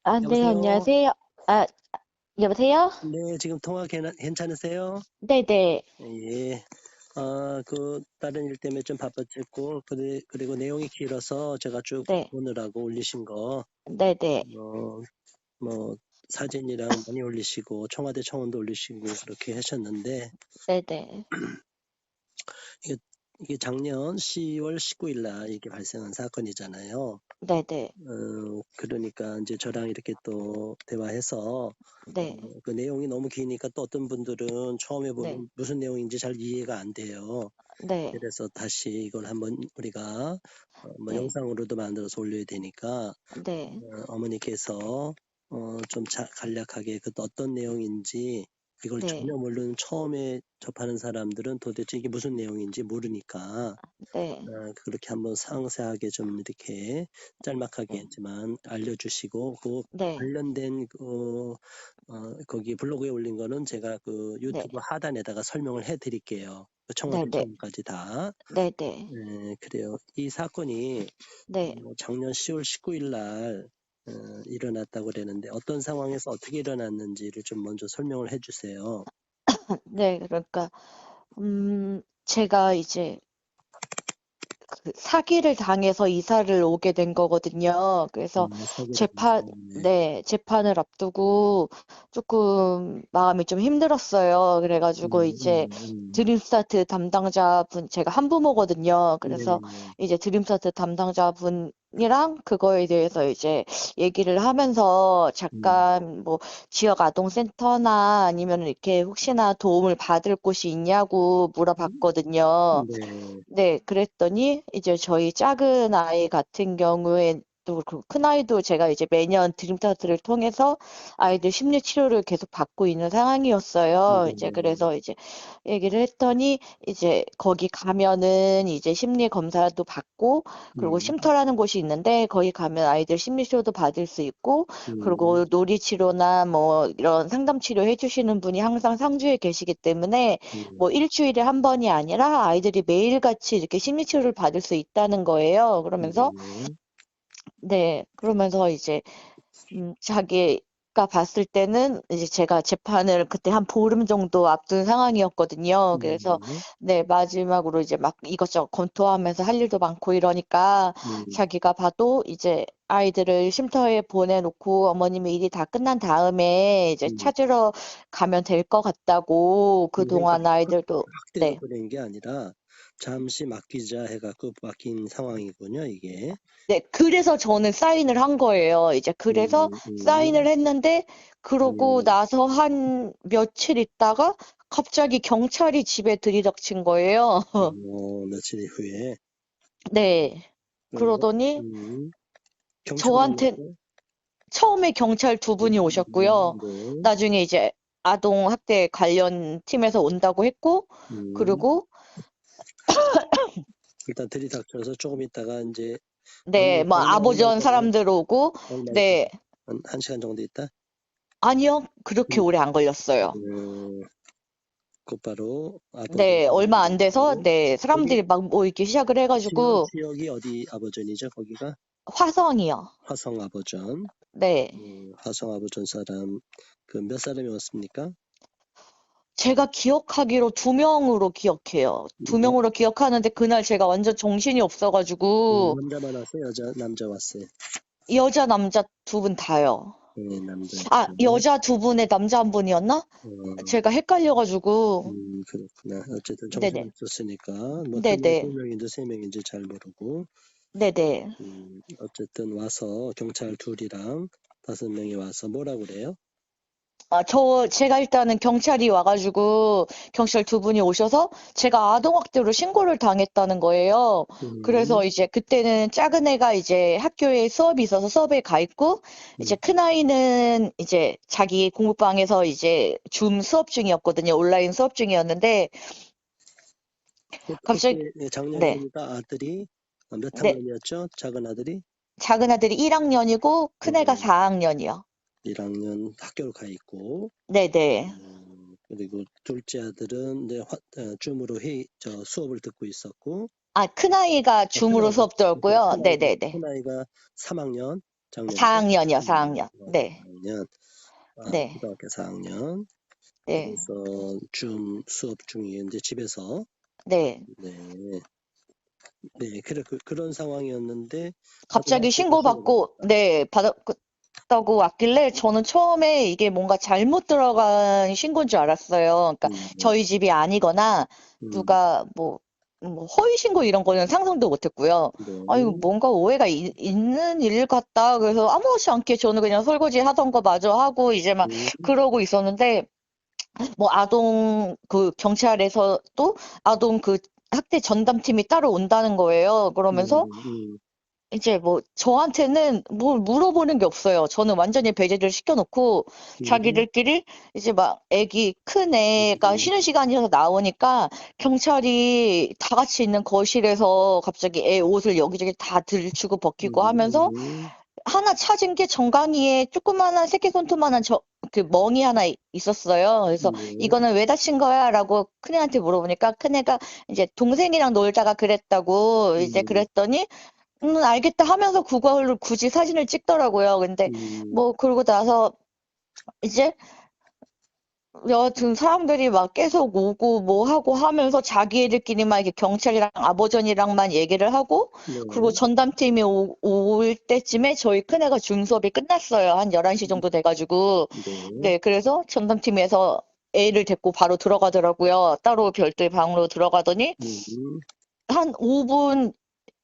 아, 네, 여보세요? 안녕하세요. 아, 여보세요? 네, 지금 통화 괜찮으세요? 네네, 예. 다른 일 때문에 좀 바빴고, 그리고 내용이 길어서 제가 쭉 네, 보느라고 올리신 거, 네네, 어, 뭐, 사진이랑 많이 올리시고, 청와대 청원도 올리시고, 그렇게 하셨는데, 네네, 이게, 이게 작년 10월 19일 날 이게 발생한 사건이잖아요. 네네, 그러니까 이제 저랑 이렇게 또 대화해서 네, 그 내용이 너무 기니까 또 어떤 분들은 처음에 네, 보면 무슨 내용인지 잘 이해가 안 돼요. 네, 그래서 다시 이걸 한번 우리가 뭐 네, 영상으로도 만들어서 올려야 되니까 네, 어머니께서 좀 간략하게 그 어떤 내용인지 이걸 네, 전혀 모르는 처음에 접하는 사람들은 도대체 이게 무슨 내용인지 모르니까 네, 그렇게 한번 상세하게 좀 이렇게 짤막하게 네, 했지만 알려주시고 그 네, 관련된 거기 블로그에 올린 거는 제가 그 네, 유튜브 하단에다가 설명을 해드릴게요. 그 청와대 네네, 청원까지 다. 네네, 그래요. 이 사건이 네. 작년 10월 19일 날 일어났다고 그랬는데 어떤 상황에서 어떻게 일어났는지를 좀 먼저 설명을 해주세요. 네, 그러니까, 제가 이제 그 사기를 당해서 이사를 오게 된 거거든요. 그래서 사기당했어요. 네. 재판을 앞두고 조금 마음이 좀 힘들었어요. 그래가지고 이제 드림스타트 담당자분, 제가 한부모거든요. 그래서 네네네. 이제 드림스타트 담당자분이랑 그거에 대해서 이제 얘기를 하면서 음, 잠깐 뭐 지역 아동센터나 아니면 이렇게 혹시나 도움을 받을 곳이 있냐고 물어봤거든요. 네. 네, 그랬더니 이제 저희 작은 아이 같은 경우에 또 그 큰 아이도 제가 이제 매년 드림타트를 통해서 아이들 심리 치료를 계속 받고 있는 상황이었어요. 이제 네네. 그래서 이제 얘기를 했더니 이제 거기 가면은 이제 심리 검사도 받고 그리고 음, 쉼터라는 곳이 있는데 거기 가면 아이들 심리 치료도 받을 수 있고 그리고 음, 놀이 치료나 뭐 이런 상담 치료 해주시는 분이 항상 상주에 계시기 때문에 뭐 일주일에 한 번이 아니라 아이들이 매일같이 이렇게 심리치료를 받을 수 있다는 거예요. 그러면서, 네. 네, 그러면서 이제, 자기가 봤을 때는 이제 제가 재판을 그때 한 보름 정도 앞둔 상황이었거든요. 그래서, 네. 네, 마지막으로 이제 막 이것저것 검토하면서 할 일도 많고 이러니까 음, 자기가 봐도 이제 아이들을 쉼터에 보내놓고 어머님의 일이 다 끝난 다음에 이제 음. 찾으러 가면 될 것 같다고 그러니까 그동안 아이들도, 확대로 네. 보낸 게 아니라 잠시 맡기자 해갖고 맡긴 상황이군요, 이게. 네, 그래서 저는 사인을 한 거예요. 이제 그래서 음, 사인을 음, 했는데, 그러고 음. 나서 한 며칠 있다가 갑자기 경찰이 집에 들이닥친 거예요. 며칠 후에. 네. 어, 그러더니 음, 경찰이 저한테 왔어요? 처음에 경찰 두 분이 오셨고요. 네. 나중에 이제 아동 학대 관련 팀에서 온다고 했고, 음, 그리고 일단 들이닥쳐서 조금 있다가 이제 네, 뭐 얼마 아보전 있다가요? 사람들 오고, 얼마 있다가? 네. 한 시간 정도 있다? 아니요, 그렇게 음, 오래 안 걸렸어요. 음, 곧바로 아버지 네, 얼마 안 돼서, 네, 거기 사람들이 막 모이기 시작을 해가지고, 지역이 어디 아버전이죠? 거기가 화성이요. 화성 아버전. 네. 화성 아버전 사람 그 몇 사람이 왔습니까? 제가 기억하기로 두 명으로 기억해요. 두 나- 명으로 기억하는데 그날 제가 완전 정신이 없어가지고, 남자만 왔어요? 남자 왔어요? 여자, 남자 두 분 다요. 네, 남자 아, 왔어요. 여자 두 분에 남자 한 분이었나? 어, 제가 헷갈려가지고, 그렇구나. 어쨌든 정신이 네네. 없었으니까 뭐 두 명, 두 네네. 명인지 세 명인지 잘 모르고 네네. 어쨌든 와서 경찰 둘이랑 5명이 와서 뭐라 그래요? 아, 제가 일단은 경찰이 와가지고, 경찰 두 분이 오셔서 제가 아동학대로 신고를 당했다는 거예요. 음, 그래서 이제 그때는 작은 애가 이제 학교에 수업이 있어서 수업에 가 있고, 이제 음. 큰 아이는 이제 자기 공부방에서 이제 줌 수업 중이었거든요. 온라인 수업 중이었는데, 갑자기, 그때 네, 작년이니까 아들이 몇 네. 학년이었죠? 작은 아들이 작은 아들이 1학년이고, 큰 애가 음, 4학년이요. 1학년 학교를 가 있고 네네. 그리고 둘째 아들은 이제 줌으로 수업을 듣고 있었고 아, 큰 아이가 줌으로 수업 들었고요. 큰 아이가 네네네. 3학년 작년이죠. 4학년이요, 4학년. 네, 4학년, 네, 초등학교 4학년. 네, 그래서 줌 수업 중에 이제 집에서 네. 네, 네, 그런 상황이었는데 갑자기 아동학대가 신고받았다. 신고받고, 네, 받았다고 왔길래 저는 처음에 이게 뭔가 잘못 들어간 신고인 줄 알았어요. 그러니까 네, 저희 집이 아니거나 음, 누가 뭐 허위 신고 이런 거는 상상도 못 했고요. 아유, 네, 뭔가 오해가 있는 일 같다. 그래서 아무렇지 않게 저는 그냥 설거지 하던 거 마저 하고 이제 막 음, 그러고 있었는데 뭐 아동 그 경찰에서도 아동 그 학대 전담팀이 따로 온다는 거예요. 그러면서 음, 이제 뭐 저한테는 뭘 물어보는 게 없어요. 저는 완전히 배제를 시켜놓고 음, 자기들끼리 이제 막 애기 큰 애가 음, 쉬는 시간이어서 나오니까 경찰이 다 같이 있는 거실에서 갑자기 애 옷을 여기저기 다 들추고 벗기고 하면서 음, 하나 찾은 게 정강이에 조그마한 새끼손톱만한 그 멍이 하나 있었어요. 그래서 네, 이거는 왜 다친 거야? 라고 큰애한테 물어보니까 큰애가 이제 동생이랑 놀다가 그랬다고 이제 음, 그랬더니 알겠다 하면서 그걸로 굳이 사진을 찍더라고요. 근데 음, 뭐 그러고 나서 이제 여하튼 사람들이 막 계속 오고 뭐 하고 하면서 자기애들끼리만 이렇게 경찰이랑 아버전이랑만 얘기를 하고 그리고 네, 전담팀이 올 때쯤에 저희 큰애가 줌 수업이 끝났어요. 한 11시 정도 돼가지고. 네, 네, 그래서 전담팀에서 애를 데리고 바로 들어가더라고요. 따로 별도의 방으로 들어가더니 음, 한 5분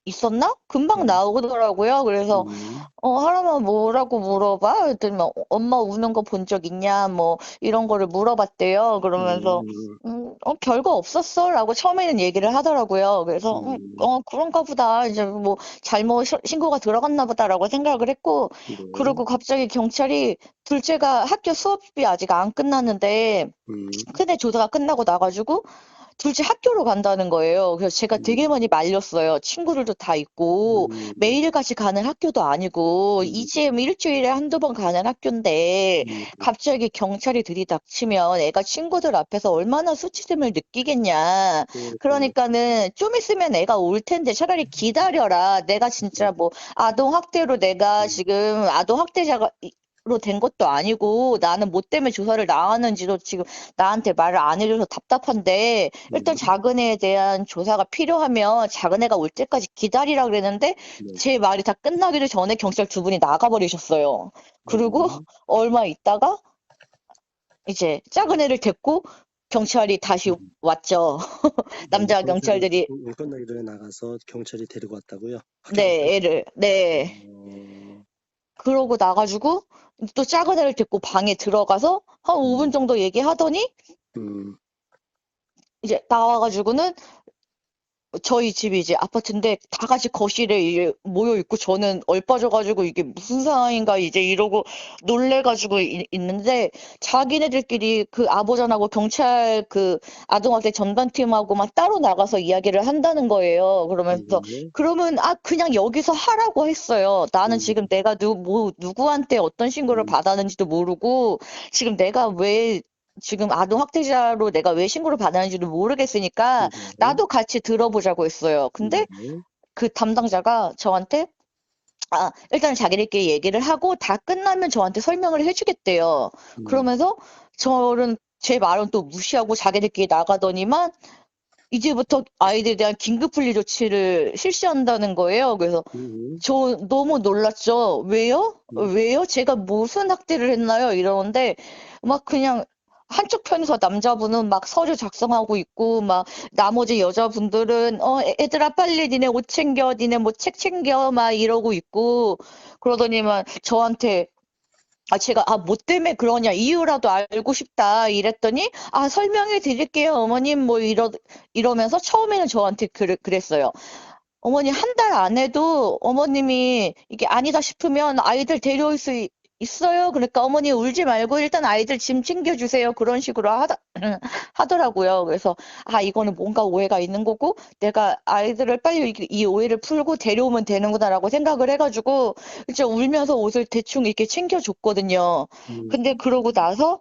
있었나? 금방 음, 나오더라고요. 그래서 음, 하나만 뭐라고 물어봐? 그랬더니 막 엄마 우는 거 본 적 있냐? 뭐 이런 거를 물어봤대요. 그러면서 음, 별거 없었어? 라고 처음에는 얘기를 하더라고요. 그래서 음, 그런가 보다. 이제 뭐 잘못 신고가 들어갔나 보다라고 생각을 했고 네, 그리고 갑자기 경찰이 둘째가 학교 수업이 아직 안 끝났는데 음, 큰애 조사가 끝나고 나가지고 둘째 학교로 간다는 거예요. 그래서 제가 되게 음, 많이 말렸어요. 친구들도 다 있고, 매일같이 가는 학교도 아니고, 음, 이제 뭐 일주일에 한두 번 가는 학교인데, 음, 갑자기 경찰이 들이닥치면 애가 친구들 앞에서 얼마나 수치심을 느끼겠냐. 그러니까요. 그러니까는 좀 있으면 애가 올 텐데 차라리 기다려라. 내가 진짜 뭐 아동학대로 내가 음, 지금 아동학대자가 로 된 것도 아니고 나는 뭐 때문에 조사를 나왔는지도 지금 나한테 말을 안 해줘서 답답한데 일단 음, 작은 애에 대한 조사가 필요하면 작은 애가 올 때까지 기다리라 그랬는데 네, 제 말이 다 끝나기도 전에 경찰 두 분이 나가버리셨어요. 그리고 음, 얼마 있다가 이제 작은 애를 데리고 경찰이 다시 음. 왔죠. 남자 경찰이 경찰들이 끝나기 전에 나가서 경찰이 데리고 왔다고요? 학교 앞에? 네 애를 네 어, 그러고 나가지고 또 작은 애를 데리고 방에 들어가서 한 5분 음, 정도 얘기하더니 음, 이제 나와가지고는 저희 집이 이제 아파트인데 다 같이 거실에 이제 모여 있고 저는 얼빠져가지고 이게 무슨 상황인가 이제 이러고 놀래가지고 있는데 자기네들끼리 그 아버전하고 경찰 그 아동학대 전담팀하고만 따로 나가서 이야기를 한다는 거예요. 그러면서 네, 그러면 그냥 여기서 하라고 했어요. 나는 음, 지금 내가 누구한테 어떤 신고를 음, 받았는지도 모르고 지금 내가 왜 지금 아동학대자로 내가 왜 신고를 받았는지도 모르겠으니까 네, 나도 같이 들어보자고 했어요. 근데 네, 그 담당자가 저한테 일단 자기들끼리 얘기를 하고 다 끝나면 저한테 설명을 해주겠대요. 음, 그러면서 저는 제 말은 또 무시하고 자기들끼리 나가더니만 이제부터 아이들에 대한 긴급분리 조치를 실시한다는 거예요. 그래서 음, 저 너무 놀랐죠. 왜요? 음, 왜요? 제가 무슨 학대를 했나요? 이러는데 막 그냥 한쪽 편에서 남자분은 막 서류 작성하고 있고 막 나머지 여자분들은 애들아 빨리 니네 옷 챙겨 니네 뭐 책 챙겨 막 이러고 있고 그러더니만 저한테 제가 뭐 때문에 그러냐 이유라도 알고 싶다 이랬더니 설명해 드릴게요 어머님 뭐 이러면서 처음에는 저한테 그랬어요. 어머니 한 달 안에도 어머님이 이게 아니다 싶으면 아이들 데려올 수 있어요. 그러니까 어머니 울지 말고 일단 아이들 짐 챙겨주세요. 그런 식으로 하더라고요. 그래서 이거는 뭔가 오해가 있는 거고 내가 아이들을 빨리 이 오해를 풀고 데려오면 되는구나라고 생각을 해가지고 이제 울면서 옷을 대충 이렇게 챙겨줬거든요. 음, 근데 그러고 나서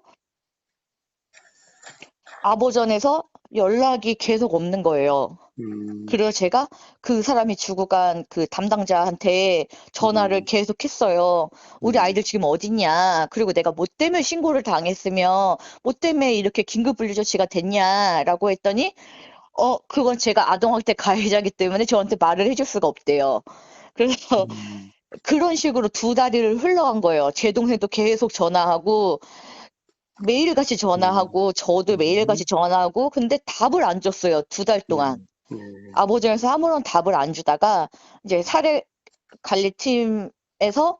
아보전에서 연락이 계속 없는 거예요. 그래서 제가 그 사람이 죽고 간 그 담당자한테 전화를 계속 했어요. 우리 아이들 지금 어딨냐? 그리고 내가 뭐 때문에 신고를 당했으며 뭐 때문에 이렇게 긴급분리 조치가 됐냐라고 했더니 그건 제가 아동학대 가해자이기 때문에 저한테 말을 해줄 수가 없대요. 그래서 그런 식으로 2달이 흘러간 거예요. 제 동생도 계속 전화하고 매일같이 전화하고 저도 매일같이 전화하고 근데 답을 안 줬어요. 2달 동안. 네. 아버지에서 아무런 답을 안 주다가 이제 사례관리팀에서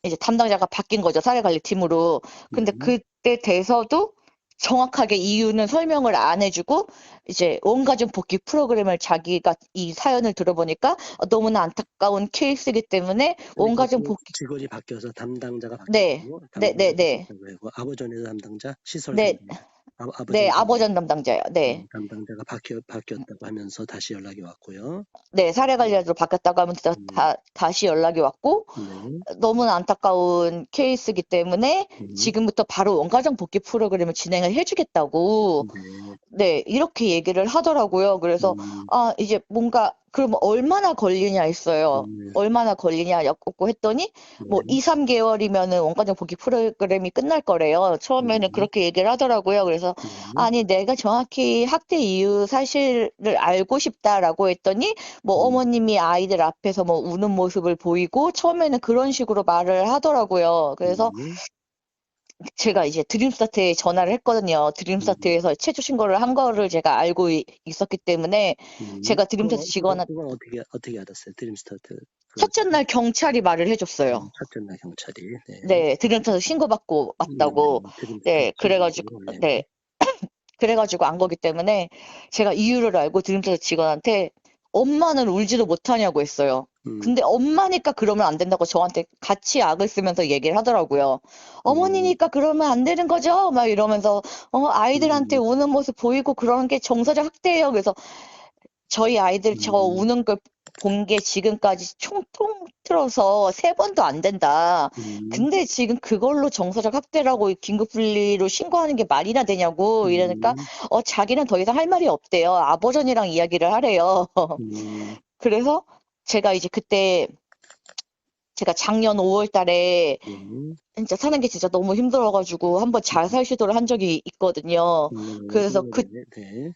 이제 담당자가 바뀐 거죠. 사례관리팀으로. 근데 그때 돼서도 정확하게 이유는 설명을 안 해주고 이제 온가족 복귀 프로그램을 자기가 이 사연을 들어보니까 너무나 안타까운 케이스이기 때문에 그러니까 온가족 그 복귀 직원이 바뀌어서 담당자가 네, 바뀌었고 네, 네, 담당자가 네, 바뀌었다고 하고 아버전에서 담당자, 시설 네, 담당자, 네, 아버전에서 아버전 담당자요. 네. 담당자가 바뀌었다고 하면서 다시 연락이 왔고요. 네, 음, 사례관리자로 바뀌었다고 하면서 음, 다시 연락이 왔고, 네, 너무나 안타까운 케이스이기 때문에 음, 지금부터 바로 원가정 복귀 프로그램을 진행을 해주겠다고, 네, 네, 이렇게 얘기를 하더라고요. 그래서, 음, 이제 뭔가, 그럼 얼마나 걸리냐 했어요. 음, 얼마나 걸리냐였고 했더니, 뭐, 네, 2, 3개월이면은 원가정 복귀 프로그램이 끝날 거래요. 처음에는 네, 그렇게 얘기를 하더라고요. 그래서, 네, 아니, 내가 정확히 학대 이유 사실을 알고 싶다라고 했더니, 뭐, 음, 어머님이 아이들 앞에서 뭐, 우는 모습을 보이고, 처음에는 그런 식으로 말을 하더라고요. 그래서, 네, 제가 이제 드림스타트에 전화를 했거든요. 음, 드림스타트에서 최초 신고를 한 거를 제가 알고 있었기 때문에 제가 드림스타트 직원한 그건 어떻게 알았어요? 드림스타트 그 첫째 날 경찰이 말을 해줬어요. 첫째 날 경찰이, 네, 네, 드림스타트 신고받고 네, 왔다고. 드림스타트 네, 신고하고, 네, 네, 그래가지고 안 거기 때문에 제가 이유를 알고 드림스타트 직원한테 엄마는 울지도 못하냐고 했어요. 음, 근데 엄마니까 그러면 안 된다고 저한테 같이 악을 쓰면서 얘기를 하더라고요. 음, 어머니니까 그러면 안 되는 거죠? 막 이러면서 아이들한테 음, 우는 모습 보이고 그러는 게 정서적 학대예요. 그래서 저희 아이들 저 음, 우는 걸 본 게 지금까지 총 통틀어서 3번도 안 된다. 음, 근데 지금 그걸로 정서적 학대라고 긴급분리로 신고하는 게 말이나 되냐고 이러니까 음, 자기는 더 이상 할 말이 없대요. 아버전이랑 이야기를 하래요. 음, 그래서 제가 이제 그때 제가 작년 5월 달에 네, 진짜 사는 게 진짜 너무 힘들어가지고 한번 자살 시도를 한 적이 있거든요. 그래서 5월에, 네,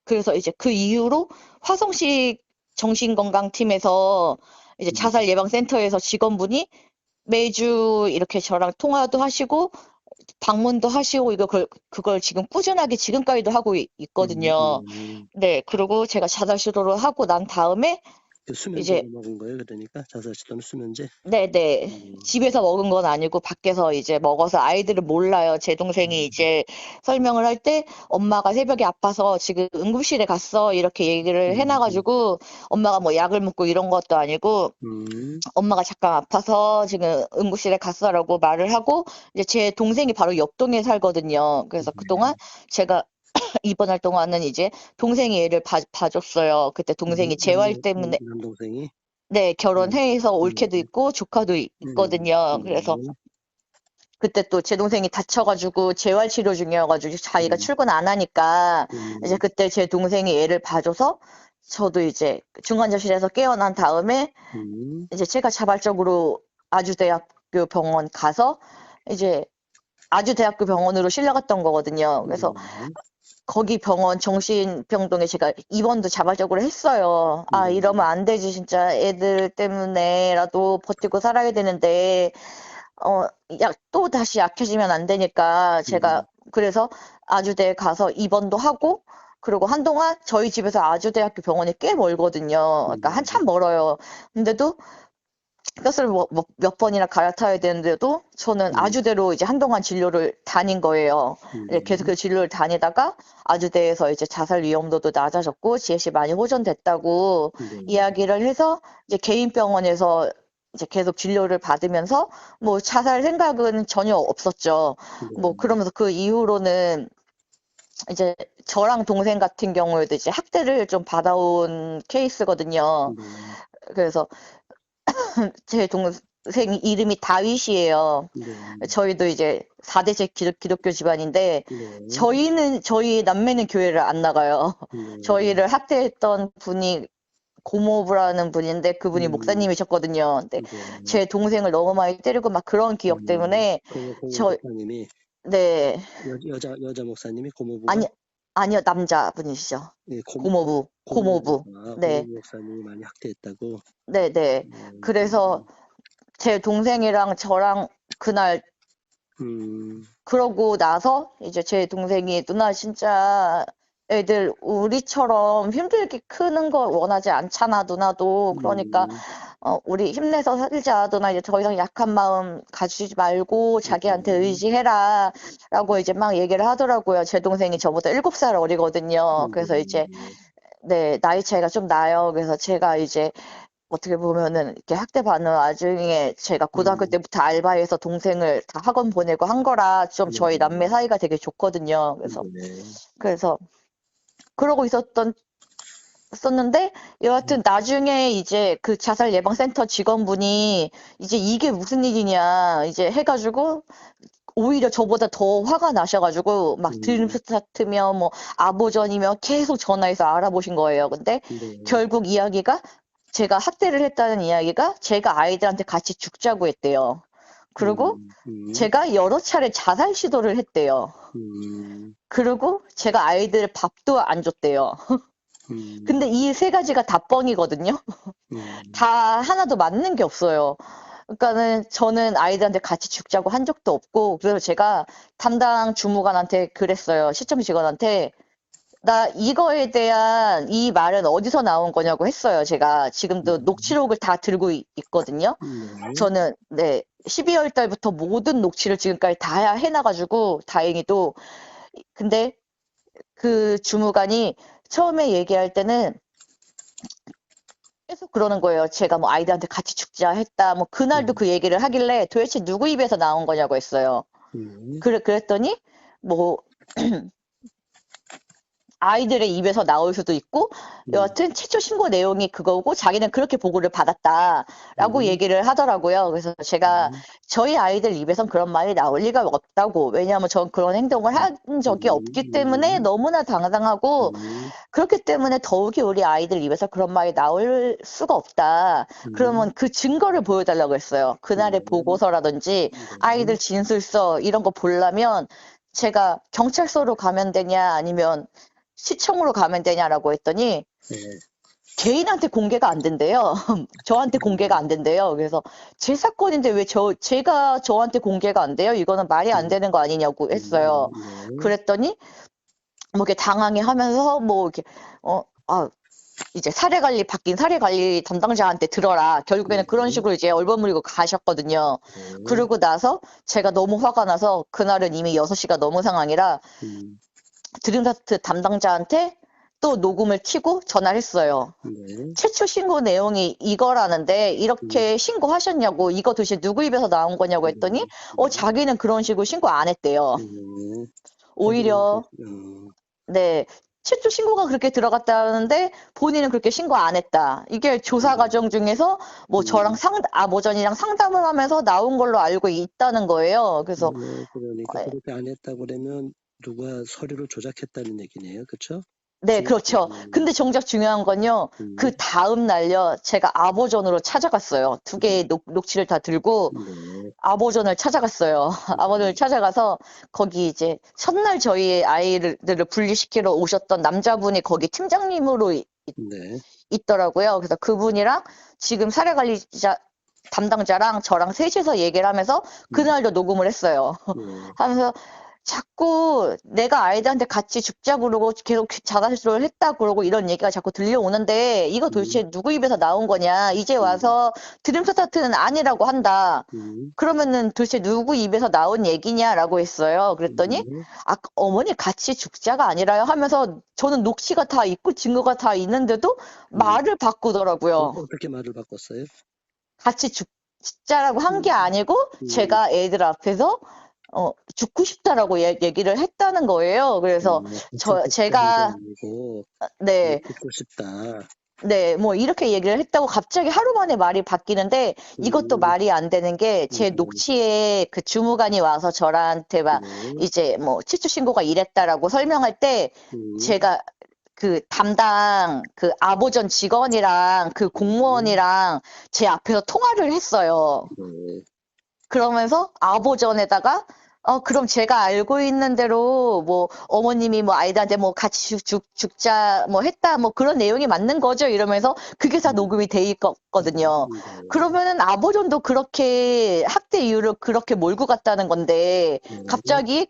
그래서 이제 그 이후로 화성시 정신건강팀에서 이제 음, 자살 예방센터에서 직원분이 매주 이렇게 저랑 통화도 하시고 방문도 하시고 그걸 지금 꾸준하게 지금까지도 하고 있거든요. 음. 네, 그리고 제가 자살 시도를 하고 난 다음에 그 이제 수면제를 먹은 거예요, 그러니까 자살시도는 수면제. 네네. 음, 집에서 먹은 건 아니고 밖에서 이제 먹어서 아이들은 몰라요. 제 동생이 음, 이제 설명을 할 때 엄마가 새벽에 아파서 지금 응급실에 갔어. 이렇게 얘기를 음, 해놔가지고 엄마가 뭐 약을 먹고 이런 것도 아니고 음, 엄마가 잠깐 아파서 지금 응급실에 갔어라고 말을 하고 이제 제 동생이 바로 옆동에 살거든요. 그래서 그동안 제가 입원할 동안은 이제 동생이 애를 봐줬어요. 그때 동생이 재활 때문에 남동생이. 네, 음, 결혼해서 음, 올케도 있고 조카도 있거든요. 그래서 네, 그때 또 제 동생이 다쳐가지고 재활치료 중이어가지고 자기가 음, 출근 안 하니까 이제 음, 그때 제 동생이 애를 봐줘서 저도 이제 중환자실에서 깨어난 다음에 음, 이제 제가 자발적으로 아주대학교 병원 가서 이제 아주대학교 병원으로 실려갔던 거거든요. 그래서 네, 거기 병원 정신병동에 제가 입원도 자발적으로 했어요. 아, 이러면 안 되지. 진짜 애들 때문에라도 버티고 살아야 되는데 또 다시 약해지면 안 되니까 제가 음, 그래서 아주대에 가서 입원도 하고 그리고 한동안 저희 집에서 아주대학교 병원이 꽤 멀거든요. 그러니까 네, 한참 멀어요. 근데도 버스를 몇 번이나 갈아타야 되는데도 저는 음, 아주대로 이제 한동안 진료를 다닌 거예요. 이제 계속 네, 그 진료를 다니다가 아주대에서 이제 자살 위험도도 낮아졌고 지혜씨 많이 호전됐다고 네, 이야기를 해서 이제 개인 병원에서 이제 계속 진료를 받으면서 뭐 자살 생각은 전혀 없었죠. 뭐 네, 그러면서 그 이후로는 이제 저랑 동생 같은 경우에도 이제 학대를 좀 받아온 케이스거든요. 네, 그래서 제 동생 이름이 다윗이에요. 네. 저희도 이제 4대째 기독교 집안인데, 네. 저희 남매는 교회를 안 나가요. 네. 저희를 학대했던 분이 고모부라는 분인데, 그분이 음. 목사님이셨거든요. 근데 네. 제 동생을 너무 많이 때리고 막 그런 기억 때문에, 고모 저, 목사님이 네, 여자 목사님이 고모부가 아니, 아니요, 남자분이시죠. 예, 고모부. 네, 고모부 목사님이 많이 학대했다고. 네, 네. 그래서 제 동생이랑 저랑 그날 음, 그러고 나서 이제 제 동생이 누나 진짜 애들 우리처럼 힘들게 크는 거 원하지 않잖아, 누나도. 그러니까 음, 우리 힘내서 살자. 누나 이제 더 이상 약한 마음 가지지 말고 자기한테 음, 의지해라. 라고 이제 막 얘기를 하더라고요. 제 동생이 저보다 7살 어리거든요. 그래서 이제 네, 나이 차이가 좀 나요. 그래서 제가 이제 어떻게 보면은 이렇게 학대받는 와중에 제가 고등학교 때부터 알바해서 동생을 다 학원 보내고 한 거라 좀 저희 남매 사이가 되게 좋거든요. 네. 그래서 그러고 있었는데 여하튼 나중에 이제 그 자살 예방센터 직원분이 이제 이게 무슨 일이냐 이제 해가지고 오히려 저보다 더 화가 나셔가지고 막 드림 스타트며 뭐 아보전이며 계속 전화해서 알아보신 거예요. 근데 네. 결국 이야기가 제가 학대를 했다는 이야기가 제가 아이들한테 같이 죽자고 했대요. 그리고 음, 음, 제가 여러 차례 자살 시도를 했대요. 음, 그리고 제가 아이들 밥도 안 줬대요. 근데 음, 이 세 가지가 다 뻥이거든요. 음, 다 하나도 맞는 게 없어요. 그러니까는 저는 아이들한테 같이 죽자고 한 적도 없고, 그래서 제가 담당 주무관한테 그랬어요. 시청 직원한테. 나 이거에 대한 이 말은 어디서 나온 거냐고 했어요. 제가 지금도 녹취록을 다 들고 있거든요. 네. 저는 네 12월 달부터 모든 녹취를 지금까지 다 해놔가지고 다행히도 근데 그 주무관이 처음에 얘기할 때는 계속 그러는 거예요. 제가 뭐 아이들한테 같이 죽자 했다. 뭐 그날도 그 얘기를 하길래 도대체 누구 입에서 나온 거냐고 했어요. 음, 그랬더니 뭐 아이들의 입에서 나올 수도 있고 음, 여하튼 최초 신고 내용이 그거고 자기는 그렇게 보고를 받았다라고 음, 얘기를 하더라고요. 그래서 제가 음, 저희 아이들 입에선 그런 말이 나올 리가 없다고. 왜냐하면 전 그런 행동을 한 적이 없기 때문에 너무나 당당하고 음, 그렇기 때문에 더욱이 우리 아이들 입에서 그런 말이 나올 수가 없다. 그러면 그 증거를 보여달라고 했어요. 그날의 보고서라든지 아이들 진술서 이런 거 보려면 제가 경찰서로 가면 되냐 아니면 시청으로 가면 되냐라고 했더니 네. 개인한테 공개가 안 된대요. 저한테 공개가 안 된대요. 그래서 제 사건인데 왜 제가 저한테 공개가 안 돼요? 이거는 말이 안 되는 거 아니냐고 했어요. 네. 그랬더니 뭐 이렇게 당황해 하면서 뭐 이렇게 이제 바뀐 사례관리 담당자한테 들어라. 결국에는 그런 네. 식으로 이제 얼버무리고 가셨거든요. 네. 그러고 나서 제가 너무 화가 나서 그날은 이미 6시가 넘은 상황이라 음, 드림사트 담당자한테 또 녹음을 켜고 전화를 했어요. 네. 최초 신고 내용이 이거라는데 음, 이렇게 신고하셨냐고 이거 도대체 누구 입에서 나온 거냐고 했더니 자기는 그런 식으로 신고 안 했대요. 자기는 오히려 음, 네 최초 신고가 그렇게 들어갔다는데 본인은 그렇게 신고 안 했다. 이게 조사 과정 중에서 뭐 저랑 음, 모전이랑 상담을 하면서 나온 걸로 알고 있다는 거예요. 그래서 그러니까 그렇게 안 했다고 그러면 누가 서류를 조작했다는 얘기네요. 그렇죠? 네, 그렇죠. 근데 정작 중요한 건요, 그 음, 다음 날요, 제가 아보전으로 찾아갔어요. 두 개의 녹취를 다 들고 네. 아보전을 찾아갔어요. 아보전을 네. 찾아가서 거기 이제 첫날 저희 아이들을 분리시키러 오셨던 남자분이 거기 팀장님으로 네. 있더라고요. 그래서 그분이랑 지금 사례관리자 담당자랑 저랑 셋이서 얘기를 하면서 음, 그날도 녹음을 했어요. 네. 하면서 자꾸 내가 아이들한테 같이 죽자 그러고 계속 자살시도를 했다 그러고 이런 얘기가 자꾸 들려오는데 이거 음, 도대체 누구 입에서 나온 거냐. 이제 음, 와서 드림 스타트는 아니라고 한다. 음, 그러면은 도대체 누구 입에서 나온 얘기냐라고 했어요. 그랬더니 네. 어머니 같이 죽자가 아니라요 하면서 저는 녹취가 다 있고 증거가 다 있는데도 음. 말을 바꾸더라고요. 어떻게 말을 바꿨어요? 같이 죽자라고 한 게 음, 아니고 음, 제가 애들 앞에서 죽고 싶다라고 얘기를 했다는 거예요. 그래서 죽고 싶다는 게 제가 아니고 네, 죽고 싶다. 네, 뭐 이렇게 얘기를 했다고 갑자기 하루 만에 말이 바뀌는데 이것도 음, 말이 안 되는 게 제 음, 녹취에 그 주무관이 와서 저한테 막 네, 이제 뭐 취소 신고가 이랬다라고 설명할 때 음, 제가 그 담당 그 아보전 직원이랑 그 음, 공무원이랑 제 앞에서 통화를 했어요. 네, 그러면서 아보전에다가 그럼 제가 알고 있는 대로 뭐 어머님이 뭐 아이들한테 뭐 같이 죽자 뭐 했다 뭐 그런 내용이 맞는 거죠 이러면서 그게 다 음, 녹음이 돼 있거든요. 네, 그러면은 아보전도 그렇게 학대 이유를 그렇게 몰고 갔다는 건데 네, 갑자기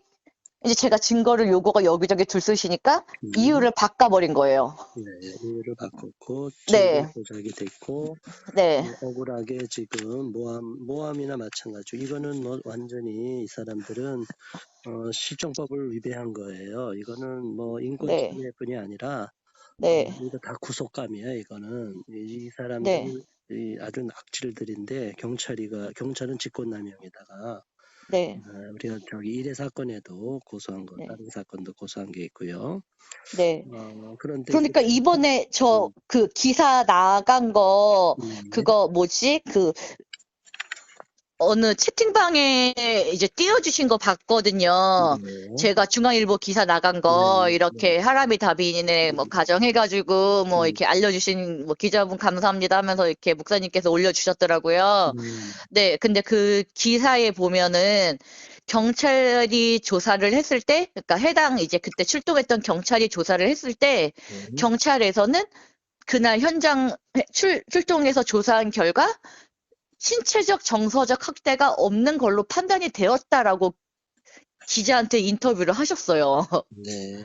이제 제가 증거를 요구가 여기저기 들쑤시니까 음, 이유를 바꿔버린 거예요. 네, 이유를 바꿨고 증거 네, 조작이 됐고 네, 억울하게 지금 모함이나 마찬가지고 이거는 뭐 완전히 이 사람들은 실정법을 위배한 거예요. 이거는 뭐 인권 네, 침해뿐이 아니라 네, 이거 다 구속감이에요. 이거는 이 네, 사람들이 아주 악질들인데 경찰은 직권남용에다가 네, 우리가 저기 일회 사건에도 고소한 거 네, 다른 사건도 고소한 게 있고요. 네. 그런데 이제 그러니까 이번에 저 음, 그 기사 나간 거 네, 그거 뭐지? 그 어느 채팅방에 이제 띄워주신 거 봤거든요. 네, 제가 중앙일보 기사 나간 네, 거 네, 이렇게 하람이 다빈이네 뭐 가정해가지고 뭐 음, 이렇게 알려주신 뭐 기자분 감사합니다 하면서 이렇게 목사님께서 올려주셨더라고요. 음, 네, 근데 그 기사에 보면은 경찰이 조사를 했을 때, 그러니까 해당 이제 그때 출동했던 경찰이 조사를 했을 때 네, 경찰에서는 그날 현장 출동해서 조사한 결과 신체적, 정서적 학대가 없는 걸로 판단이 되었다라고 기자한테 인터뷰를 하셨어요. 네,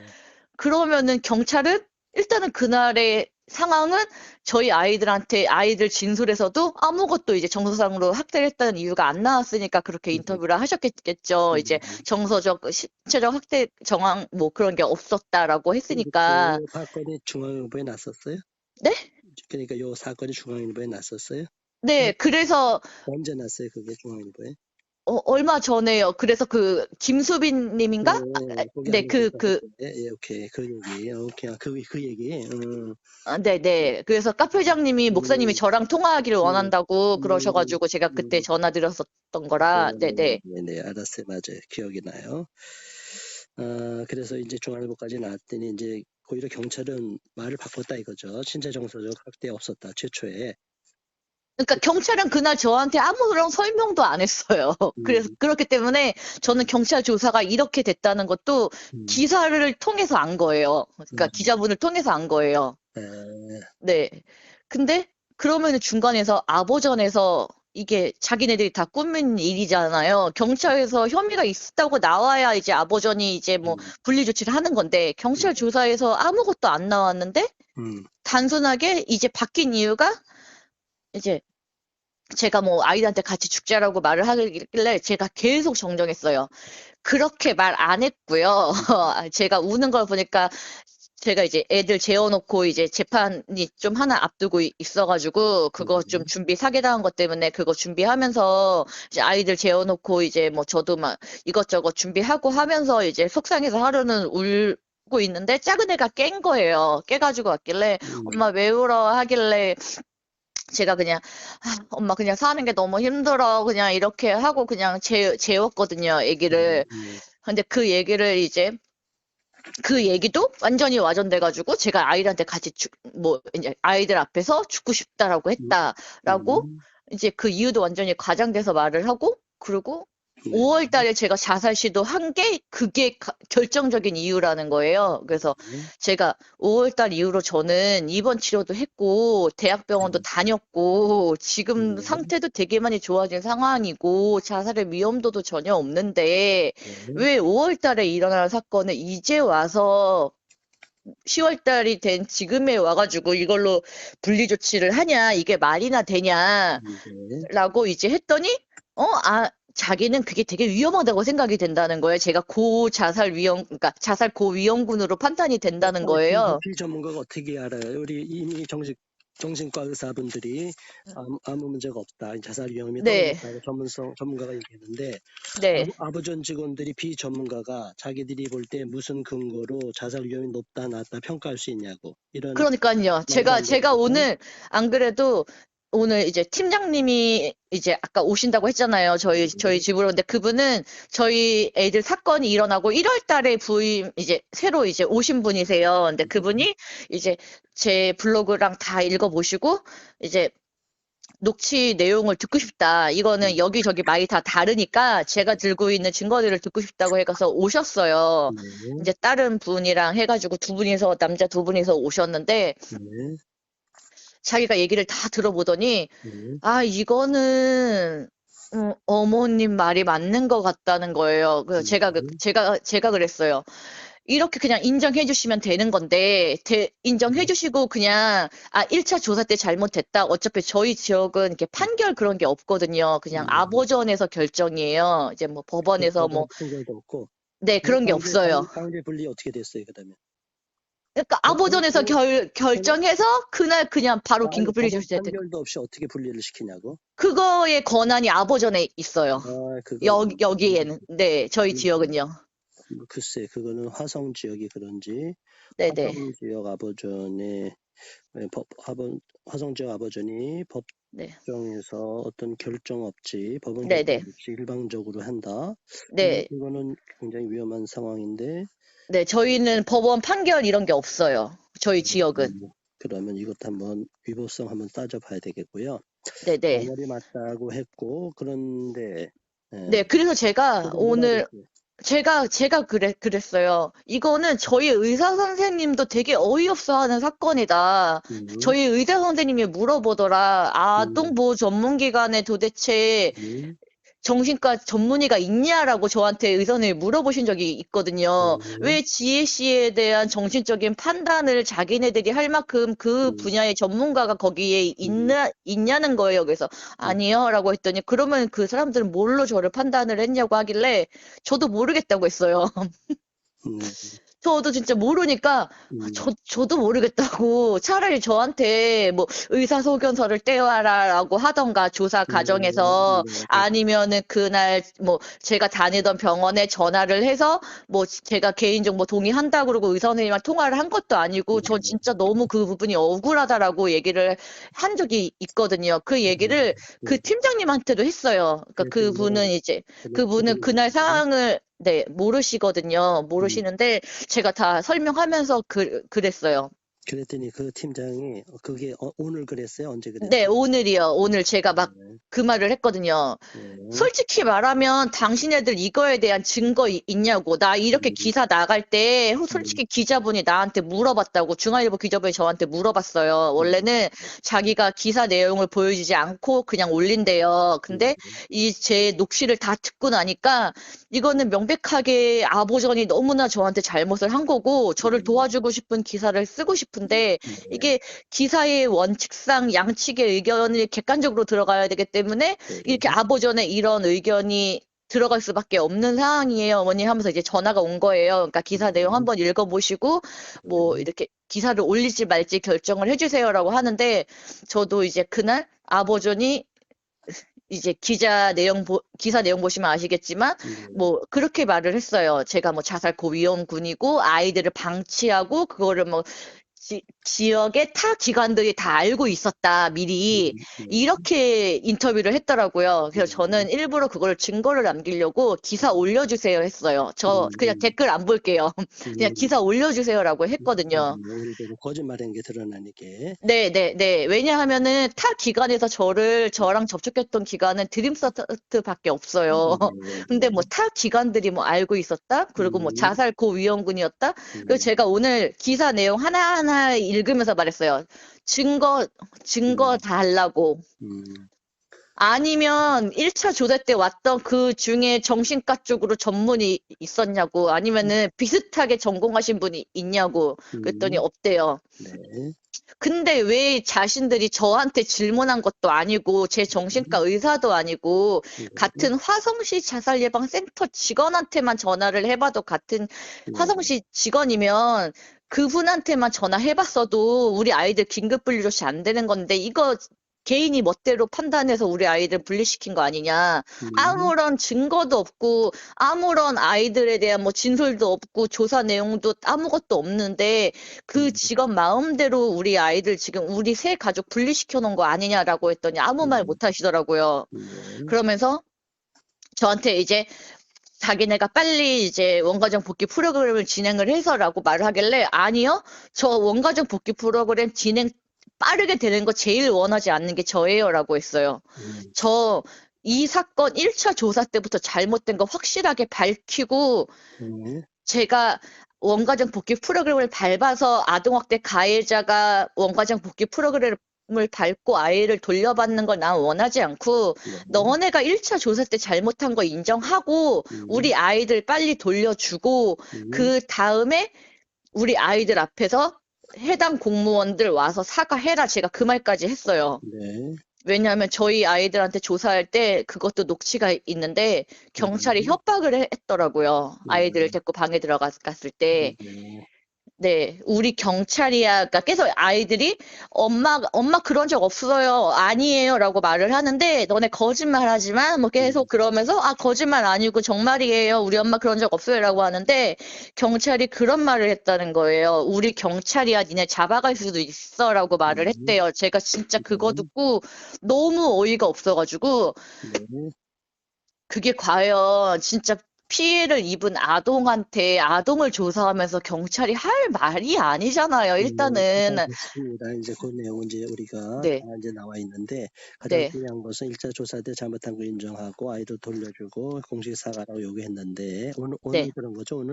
그러면은 경찰은 일단은 그날의 상황은 저희 아이들한테 아이들 진술에서도 아무것도 이제 정서상으로 학대를 했다는 이유가 안 나왔으니까 그렇게 음, 인터뷰를 하셨겠죠. 이제 음. 정서적, 신체적 학대 정황 뭐 그런 게 없었다라고 근데 했으니까. 그 사건이 중앙일보에 났었어요? 네? 그러니까 요 사건이 중앙일보에 났었어요? 네, 그래서 언제 났어요? 그게 중앙일보에? 얼마 전에요. 그래서 그 김수빈 네, 님인가? 거기 네, 한번 그 그 조사했던데. 예, 오케이. 그 얘기. 오케이. 그 얘기. 네, 네. 그래서 카페장님이 목사님이 음, 저랑 통화하기를 음, 원한다고 음, 그러셔가지고 제가 그때 음. 전화 드렸었던 네, 거라, 네, 네, 네. 네, 네, 알았어요. 맞아요. 기억이 나요. 그래서 이제 중앙일보까지 나왔더니 이제 오히려 경찰은 말을 바꿨다 이거죠. 신체 정서적 학대 없었다. 최초에. 그러니까 경찰은 그날 저한테 아무런 설명도 안 했어요. 그래서 음, 그렇기 때문에 저는 경찰 조사가 이렇게 됐다는 것도 음, 기사를 통해서 안 거예요. 그러니까 음. 기자분을 통해서 안 거예요. 에, 네. 근데 그러면은 중간에서 아보전에서 이게 자기네들이 다 꾸민 일이잖아요. 경찰에서 혐의가 있었다고 나와야 이제 아보전이 이제 뭐 음, 분리 조치를 하는 건데 경찰 조사에서 아무것도 안 나왔는데 음, 단순하게 이제 바뀐 이유가 이제 제가 뭐 아이들한테 같이 죽자라고 말을 하길래 제가 계속 정정했어요. 그렇게 말 안 했고요. 음, 제가 우는 걸 보니까 제가 이제 애들 재워놓고 이제 재판이 좀 하나 앞두고 있어가지고 그거 좀 음, 준비 사기당한 것 때문에 그거 준비하면서 이제 아이들 재워놓고 이제 뭐 저도 막 이것저것 준비하고 하면서 이제 속상해서 하루는 울고 있는데 작은 애가 깬 거예요. 깨가지고 왔길래 음, 엄마 왜 울어 하길래 제가 그냥 엄마 그냥 사는 게 너무 힘들어 그냥 이렇게 하고 그냥 재웠거든요, 음, 얘기를. 음, 근데 그 얘기를 이제 그 얘기도 완전히 와전돼가지고 제가 아이들한테 같이 뭐 이제 아이들 앞에서 죽고 싶다라고 음, 했다라고 음, 이제 그 이유도 완전히 과장돼서 말을 하고 그리고 네, 5월 달에 제가 자살 시도한 게 그게 결정적인 이유라는 거예요. 그래서 네, 제가 5월 달 이후로 저는 입원 치료도 했고 대학병원도 다녔고 지금 네, 상태도 되게 많이 좋아진 상황이고 자살의 위험도도 전혀 없는데 네, 왜 5월 달에 일어날 사건을 이제 와서 10월 달이 된 지금에 와가지고 이걸로 분리 조치를 하냐, 이게 말이나 되냐라고 네, 이제 했더니, 자기는 그게 되게 위험하다고 생각이 된다는 거예요. 제가 그러니까 자살 고위험군으로 판단이 된다는 거예요. 법리 전문가가 어떻게 알아요? 우리 이미 정식 정신과 의사분들이 아무 문제가 없다, 자살 위험이 네, 떨어졌다고 전문가가 얘기했는데 네. 아부전 직원들이 비전문가가 자기들이 볼 때 무슨 근거로 자살 위험이 높다 낮다 평가할 수 있냐고 이런 그러니까요. 말도 안 제가 되니까. 오늘, 안 그래도 오늘 이제 팀장님이 이제 아까 오신다고 했잖아요. 저희 집으로. 근데 그분은 저희 애들 사건이 일어나고 1월 달에 부임, 이제 새로 이제 오신 분이세요. 근데 그분이 이제 제 블로그랑 다 읽어보시고 이제 녹취 내용을 듣고 싶다. 이거는 여기저기 말이 다 다르니까 제가 들고 있는 증거들을 듣고 싶다고 해서 오셨어요. 네, 이제 다른 분이랑 해가지고 두 분이서, 남자 두 분이서 오셨는데, 네, 자기가 얘기를 다 들어보더니, 네, 아, 이거는, 어머님 말이 맞는 것 같다는 거예요. 그래서 네, 제가 그랬어요. 이렇게 그냥 인정해 주시면 되는 건데, 인정해 주시고 그냥, 아, 1차 조사 때 잘못됐다. 어차피 저희 지역은 이렇게 판결 그런 게 없거든요. 그냥 네. 아보전에서 결정이에요. 이제 뭐 법원에서 뭐, 법원 판결도 없고. 네, 그런 게 없어요. 강제 분리 어떻게 됐어요, 그다음에? 그러니까 아보전에서 결정해서 그날 그냥 바로 아니, 긴급 분리 법원 조치됐대. 판결도 없이 어떻게 분리를 시키냐고? 그거의 권한이 아보전에 있어요. 그거는 여기에는. 네, 저희 지역은요. 글쎄, 그거는 화성 지역이 그런지 네네. 화성 지역 아버전에 화성 지역 아버전이 네. 법정에서 어떤 결정 없이 법원 결정 네네. 없이 일방적으로 한다. 네. 이거는 굉장히 위험한 상황인데. 네, 저희는 법원 판결 이런 게 없어요. 저희 지역은. 그러면 이것도 한번 위법성 한번 따져봐야 되겠고요. 네네. 말이 맞다고 했고, 그런데 네, 그래서 제가 그래서 뭐라 오늘 그랬어요? 제가 그랬어요. 이거는 저희 의사 선생님도 되게 어이없어 하는 사건이다. 음, 저희 의사 선생님이 물어보더라. 음, 아동보호 전문기관에 도대체 음, 정신과 전문의가 있냐라고 저한테 의사선생님이 물어보신 적이 있거든요. 음, 왜 지혜 씨에 대한 정신적인 판단을 자기네들이 할 만큼 그 음, 분야의 전문가가 거기에 음, 있냐는 거예요. 그래서 음, 아니요 라고 했더니 그러면 그 사람들은 뭘로 저를 판단을 했냐고 하길래 저도 모르겠다고 했어요. 음, 저도 진짜 모르니까 음, 저도 모르겠다고 차라리 저한테 뭐 의사소견서를 떼와라라고 하던가 조사 과정에서 네, 아니면은 그날 뭐 제가 다니던 병원에 전화를 해서 뭐 제가 개인정보 동의한다 그러고 의사 선생님이랑 통화를 한 것도 아니고 저 진짜 너무 그 부분이 억울하다라고 얘기를 한 적이 있거든요. 그 얘기를 그 네. 팀장님한테도 했어요. 그러니까 그랬더니 그분은 이제 그분은 그분이 그날 뭐라고요? 상황을 네, 모르시거든요. 음, 모르시는데 제가 다 설명하면서 그랬어요. 그랬더니 그 팀장이 그게 오늘 그랬어요? 언제 네, 그랬어요? 오늘이요. 오늘 제가 막 네, 그 말을 했거든요. 네, 솔직히 말하면 당신네들 이거에 대한 증거 있냐고. 나 이렇게 음, 기사 나갈 때 음, 솔직히 기자분이 나한테 물어봤다고. 중앙일보 기자분이 저한테 물어봤어요. 원래는 자기가 기사 내용을 보여주지 않고 그냥 올린대요. 근데 음, 이 제 녹취를 다 듣고 나니까 이거는 명백하게 아보전이 너무나 저한테 잘못을 한 거고 저를 도와주고 싶은 기사를 쓰고 싶은데 네, 이게 기사의 원칙상 양측의 의견이 객관적으로 들어가야 되기 때문에 이렇게 네, 아보전에 이런 의견이 들어갈 수밖에 없는 상황이에요, 어머니 하면서 이제 전화가 온 거예요. 그러니까 기사 내용 네, 한번 읽어보시고 뭐 네, 이렇게 기사를 올릴지 말지 결정을 해주세요라고 하는데 저도 이제 그날 아보전이 이제 기사 내용 보시면 아시겠지만, 네, 뭐, 그렇게 말을 했어요. 제가 뭐 자살고 위험군이고, 아이들을 방치하고, 그거를 뭐, 지역의 타 기관들이 다 알고 있었다, 미리. 이렇게 인터뷰를 했더라고요. 그래서 저는 일부러 그걸 증거를 남기려고 기사 올려주세요 했어요. 저 그냥 댓글 안 볼게요. 그냥 기사 올려주세요라고 했거든요. 오히려 거짓말한 게 드러나니까. 네, 네, 네. 왜냐하면은 타 기관에서 저랑 접촉했던 기관은 드림서트밖에 없어요. 근데 뭐 타 기관들이 뭐 알고 있었다? 그리고 뭐 자살 고위험군이었다? 그래서 제가 오늘 기사 내용 하나하나 읽으면서 말했어요. 증거 달라고. 아니면 1차 조사 때 왔던 그 중에 정신과 쪽으로 전문이 있었냐고. 아니면은 비슷하게 전공하신 분이 있냐고. 그랬더니 없대요. 네, 근데 왜 자신들이 저한테 질문한 것도 아니고 제 정신과 의사도 아니고 같은 화성시 자살예방센터 직원한테만 전화를 해봐도 같은 화성시 직원이면 그분한테만 전화해봤어도 우리 아이들 긴급 분리 조치 안 되는 건데 이거 개인이 멋대로 판단해서 우리 아이들 분리시킨 거 아니냐. 아무런 증거도 없고 아무런 아이들에 대한 뭐 진술도 없고 조사 내용도 아무것도 없는데 그 직원 마음대로 우리 아이들 지금 우리 세 가족 분리시켜 놓은 거 아니냐라고 했더니 아무 말 못 하시더라고요. 그러면서 저한테 이제 자기네가 빨리 이제 원가정 복귀 프로그램을 진행을 해서라고 말을 하길래 아니요. 저 원가정 복귀 프로그램 진행 빠르게 되는 거 제일 원하지 않는 게 저예요라고 했어요. 저 이 사건 1차 조사 때부터 잘못된 거 확실하게 밝히고 제가 원가정 복귀 프로그램을 밟아서 아동학대 가해자가 원가정 복귀 프로그램을 밟고 아이를 돌려받는 걸 난 원하지 않고 너네가 1차 조사 때 잘못한 거 인정하고 우리 아이들 빨리 돌려주고 그 다음에 우리 아이들 앞에서 해당 공무원들 와서 사과해라. 제가 그 말까지 했어요. 네. 왜냐하면 저희 아이들한테 조사할 때 그것도 녹취가 있는데 경찰이 협박을 했더라고요. 아이들을 데리고 방에 들어갔을 때. 네, 우리 경찰이야. 그러니까 계속 아이들이 엄마 그런 적 없어요. 아니에요. 라고 말을 하는데 너네 거짓말 하지 마. 뭐 계속 그러면서 아, 거짓말 아니고 정말이에요. 우리 엄마 그런 적 없어요. 라고 하는데 경찰이 그런 말을 했다는 거예요. 우리 경찰이야. 니네 잡아갈 수도 있어. 라고 말을 했대요. 제가 진짜 그거 듣고 너무 어이가 없어가지고 그게 과연 진짜 피해를 입은 아동한테 아동을 조사하면서 경찰이 할 말이 아니잖아요. 일단은. 맞습니다. 이제 그 내용은 이제 우리가 네, 다 이제 나와 있는데 가장 네, 중요한 것은 1차 조사 때 잘못한 거 인정하고 아이도 돌려주고 공식 사과라고 요구했는데 오늘 네. 그런 거죠?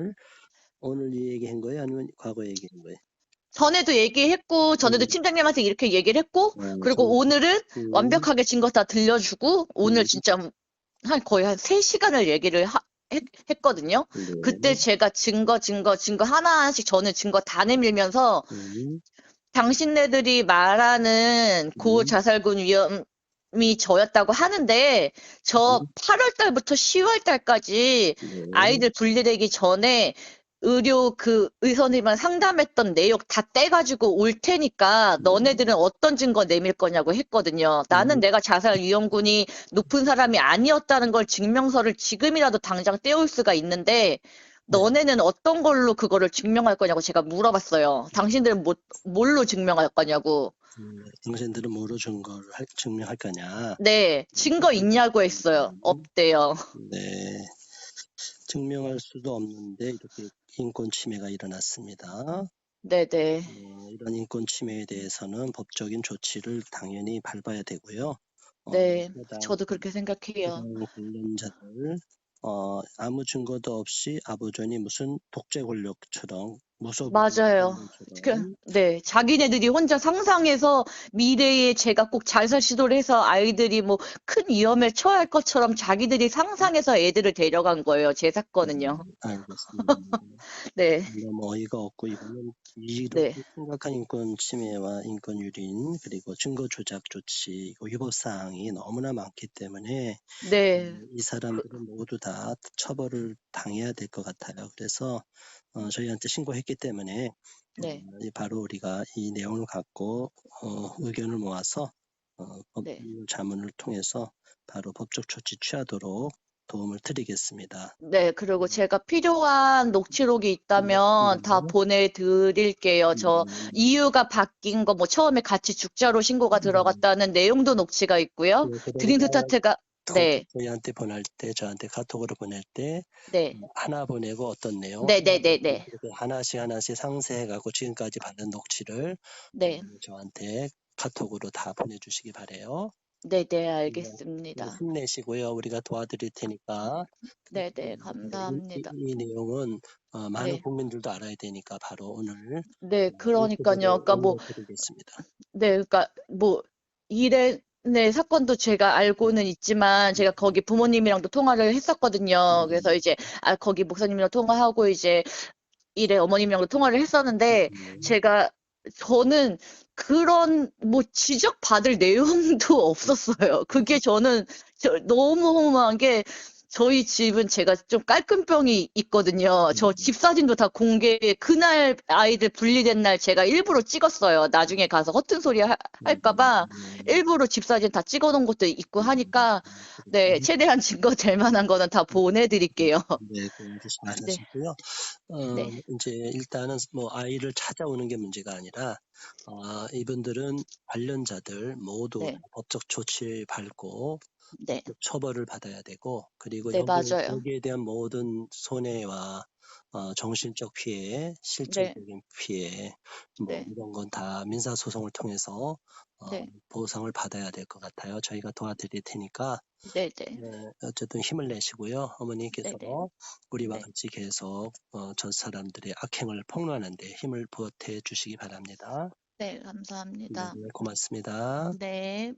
오늘 이 얘기한 거예요? 아니면 과거 얘기한 거예요? 전에도 얘기했고, 전에도 팀장님한테 이렇게 얘기를 했고, 그리고 오늘은 완벽하게 증거 다 들려주고, 오늘 진짜 거의 한 3시간을 얘기를 했거든요. 그때 제가 증거 하나하나씩 저는 증거 다 내밀면서 당신네들이 말하는 고자살군 위험이 저였다고 하는데 저 8월 달부터 10월 달까지 아이들 분리되기 전에 의료 그 의사님이랑 상담했던 내용 다 떼가지고 올 테니까 너네들은 어떤 증거 내밀 거냐고 했거든요. 나는 내가 자살 위험군이 높은 사람이 아니었다는 걸 증명서를 지금이라도 당장 떼올 수가 있는데 너네는 어떤 걸로 그거를 증명할 거냐고 제가 물어봤어요. 당신들은 뭘로 증명할 거냐고. 당신들은 뭐로 증명할 거냐? 네, 증거 있냐고 했어요. 없대요. 네. 증명할 수도 없는데 이렇게 인권 침해가 일어났습니다. 네네. 이런 인권 침해에 대해서는 법적인 조치를 당연히 밟아야 되고요. 네, 해당 저도 그렇게 생각해요. 관련자들 아무 증거도 없이 아버존이 무슨 독재 권력처럼 맞아요. 네, 자기네들이 혼자 상상해서 미래에 제가 꼭 자살 시도를 해서 아이들이 뭐 큰 위험에 처할 것처럼 자기들이 상상해서 애들을 데려간 거예요. 제 사건은요. 알겠습니다. 네, 너무 어이가 없고 이거는 네, 이렇게 심각한 인권 침해와 인권 유린 그리고 증거 조작 조치 위법 사항이 너무나 많기 때문에 네, 이 사람들은 모두 다 처벌을 당해야 될 것 같아요. 그래서 저희한테 신고했기 때문에 네, 바로 우리가 이 내용을 갖고 의견을 모아서 법 네. 자문을 통해서 바로 법적 조치 취하도록 도움을 드리겠습니다. 네, 그리고 제가 필요한 녹취록이 있다면 다 보내드릴게요. 저 이유가 바뀐 거, 뭐 처음에 같이 죽자로 신고가 들어갔다는 내용도 녹취가 있고요. 드림 스타트가, 네, 저희한테 보낼 때, 저한테 카톡으로 보낼 때 네, 하나 보내고 어떤 내용 네, 네, 네, 네, 이렇게 하나씩 상세해가고 지금까지 받은 녹취를 네, 저한테 카톡으로 다 보내주시기 바래요. 네, 네, 네, 알겠습니다. 힘내시고요. 우리가 도와드릴 테니까. 네, 네, 감사합니다. 이 내용은 많은 네, 국민들도 알아야 되니까 바로 오늘 네, 그러니까요. 유튜브로 그러니까 뭐, 올려드리겠습니다. 네, 그러니까 뭐 이래 사건도 제가 알고는 있지만 제가 거기 부모님이랑도 통화를 했었거든요. 그래서 이제 거기 목사님이랑 통화하고 이제 이래 어머님이랑도 통화를 했었는데 저는 그런 뭐 지적받을 내용도 없었어요. 그게 저는 너무 허무한 게 저희 집은 제가 좀 깔끔병이 있거든요. 저 집 사진도 다 그날 아이들 분리된 날 제가 일부러 찍었어요. 나중에 가서 허튼 소리 할까 봐 일부러 집 사진 다 찍어 놓은 것도 있고 하니까, 네, 최대한 증거 될 만한 거는 다 보내드릴게요. 네, 그 네, 잘하셨고요. 네, 이제 일단은 뭐 아이를 찾아오는 게 문제가 아니라, 이분들은 관련자들 모두 네, 법적 조치를 밟고 네, 법적 처벌을 받아야 되고, 그리고 네, 맞아요. 여기에 대한 모든 손해와 정신적 피해, 네, 실질적인 피해, 뭐 네, 이런 건 다 민사소송을 통해서 네, 보상을 받아야 될 것 같아요. 저희가 도와드릴 테니까 네, 네, 어쨌든 힘을 내시고요. 네, 어머니께서 네, 우리와 네, 같이 계속 저 사람들의 악행을 폭로하는 데 힘을 보태 주시기 바랍니다. 네, 네, 감사합니다. 고맙습니다. 네.